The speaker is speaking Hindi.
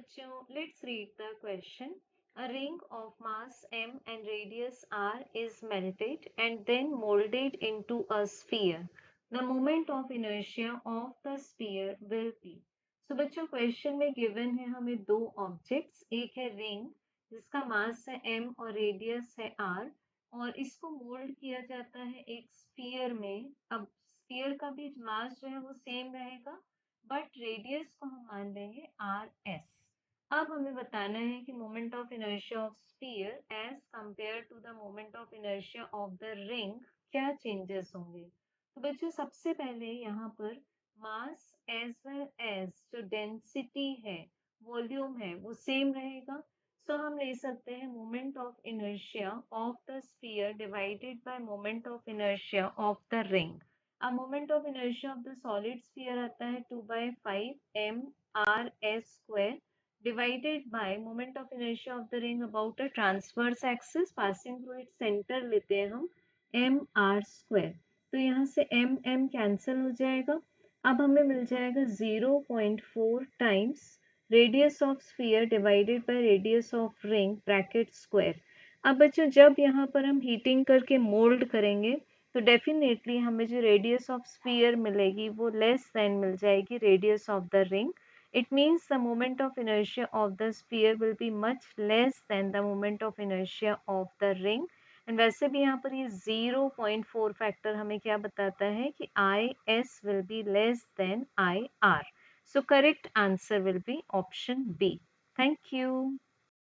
बच्चों, let's read the question. A ring of mass m and radius r is melted and then molded into a sphere. The moment of inertia of the sphere will be. So बच्चों क्वेश्चन में गिवन है हमें दो ऑब्जेक्ट्स, एक है रिंग जिसका मास है m और रेडियस है r और इसको मोल्ड किया जाता है एक स्फीयर में। अब स्फीयर का भी मास जो है वो सेम रहेगा बट रेडियस को हम मान लेंगे आर एस। अब हमें बताना है कि moment of inertia of sphere as compared to the moment of inertia of the ring क्या चेंजेस होंगे। तो बच्चों सबसे पहले यहाँ पर मास एज वेल एज जो डेंसिटी है, वॉल्यूम है, वो सेम रहेगा। सो हम ले सकते हैं moment of inertia of the sphere divided by moment of inertia of the ring. अब moment of inertia of the solid sphere आता है 2/5 mrs square divided by moment of inertia of the ring about a transverse axis passing through its centre लेते हैं हम mr स्क्वायर। तो यहाँ से m कैंसिल हो जाएगा। अब हमें मिल जाएगा 0.4 times radius of sphere divided by radius of ring bracket square. अब बच्चों जब यहाँ पर हम हीटिंग करके मोल्ड करेंगे तो डेफिनेटली हमें जो रेडियस ऑफ स्फीयर मिलेगी वो लेस देन मिल जाएगी radius of the ring. It means the moment of inertia of the sphere will be much less than the moment of inertia of the ring. And वैसे भी यहाँ पर ये 0.4 फैक्टर हमें क्या बताता है कि I S will be less than I R. So correct answer will be option B. Thank you.